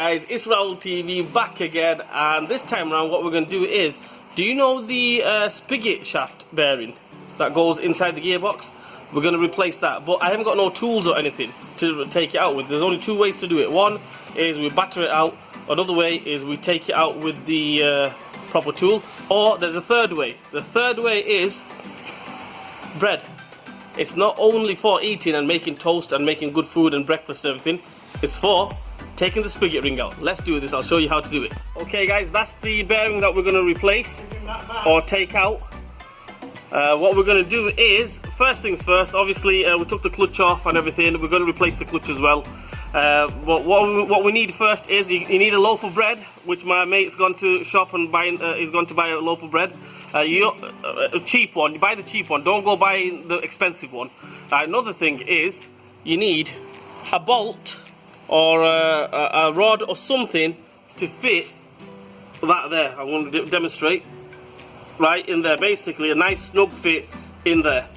guys, it's Raoul TV back again, and this time around what we're going to do is, do you know the spigot shaft bearing that goes inside the gearbox? We're going to replace that, but I haven't got no tools or anything to take it out with. There's only two ways to do it. One is we batter it out, another way is we take it out with the proper tool, or there's a third way. The third way is bread. It's not only for eating and making toast and making good food and breakfast and everything, it's for taking the spigot ring out. Let's do this, I'll show you how to do it. Okay guys, that's the bearing that we're going to replace or take out. What we're going to do is, first things first, obviously we took the clutch off and everything. We're going to replace the clutch as well. But what we need first is you need a loaf of bread, which my mate's gone to shop and he's gone to buy a loaf of bread. A cheap one, you buy the cheap one, don't go buy the expensive one. Another thing is you need a bolt or a rod or something to fit that there. I'm going to demonstrate. Right in there, basically a nice snug fit in there.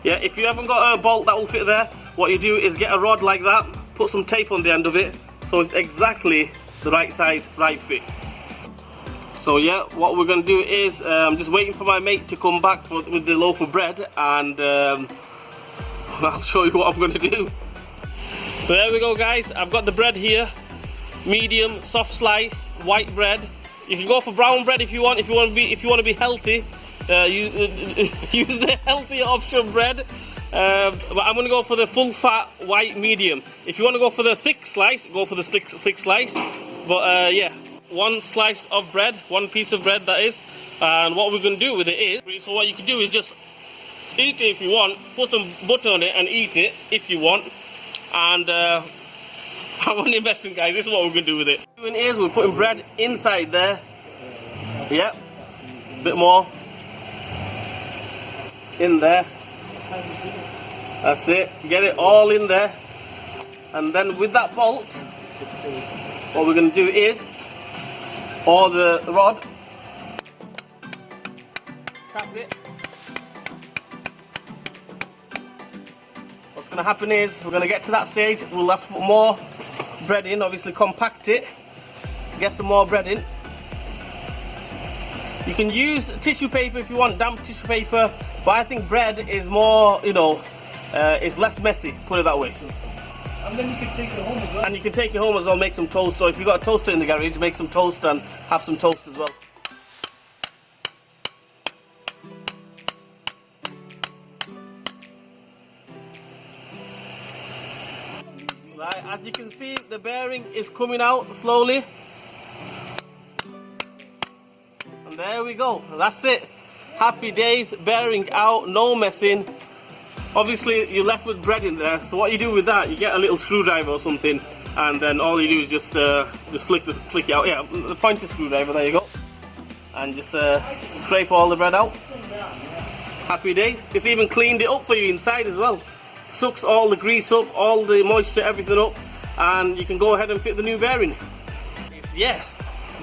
Yeah, if you haven't got a bolt that will fit there, what you do is get a rod like that, put some tape on the end of it so it's exactly the right size, right fit. So yeah, what we're going to do is I'm just waiting for my mate to come back with the loaf of bread, and I'll show you what I'm going to do. So there we go guys, I've got the bread here, medium soft slice white bread. You can go for brown bread if you want. If you want to be healthy, use the healthy option bread. But I'm going to go for the full fat white medium. If you want to go for the thick slice, go for the thick slice. But yeah, one slice of bread, one piece of bread that is. And what we're going to do with it is, so what you can do is just eat it if you want. Put some butter on it and eat it if you want. And I'm only investing, guys. This is what we're going to do with it. What we're doing is we're putting bread inside there. Yep. A bit more. In there. That's it. Get it all in there. And then with that bolt, what we're going to do is, or the rod, tap it. What's going to happen is, we're going to get to that stage, we'll have to put more bread in, obviously compact it, get some more bread in. You can use tissue paper if you want, damp tissue paper, but I think bread is more, you know, it's less messy, put it that way. And then you can take it home as well. And you can take it home as well, make some toast, or if you've got a toaster in the garage, make some toast and have some toast as well. Right, as you can see, the bearing is coming out slowly. And there we go, that's it. Happy days, bearing out, no messing. Obviously, you're left with bread in there, so what you do with that, you get a little screwdriver or something, and then all you do is just flick it out. Yeah, the pointer screwdriver, there you go. And just scrape all the bread out. Happy days. It's even cleaned it up for you inside as well. Sucks all the grease up, all the moisture, everything up, and you can go ahead and fit the new bearing. Yeah,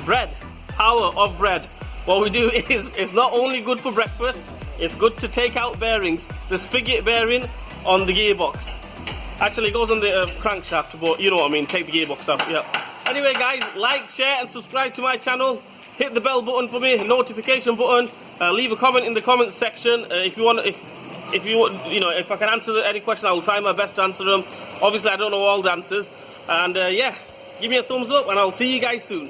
bread, power of bread. What we do is, it's not only good for breakfast, it's good to take out bearings. The spigot bearing on the gearbox. Actually it goes on the crankshaft, but you know what I mean, take the gearbox out, yeah. Anyway guys, like, share and subscribe to my channel. Hit the bell button for me, notification button. Leave a comment in the comments section if you want, if I can answer any question, I will try my best to answer them. Obviously I don't know all the answers. And yeah, give me a thumbs up and I'll see you guys soon.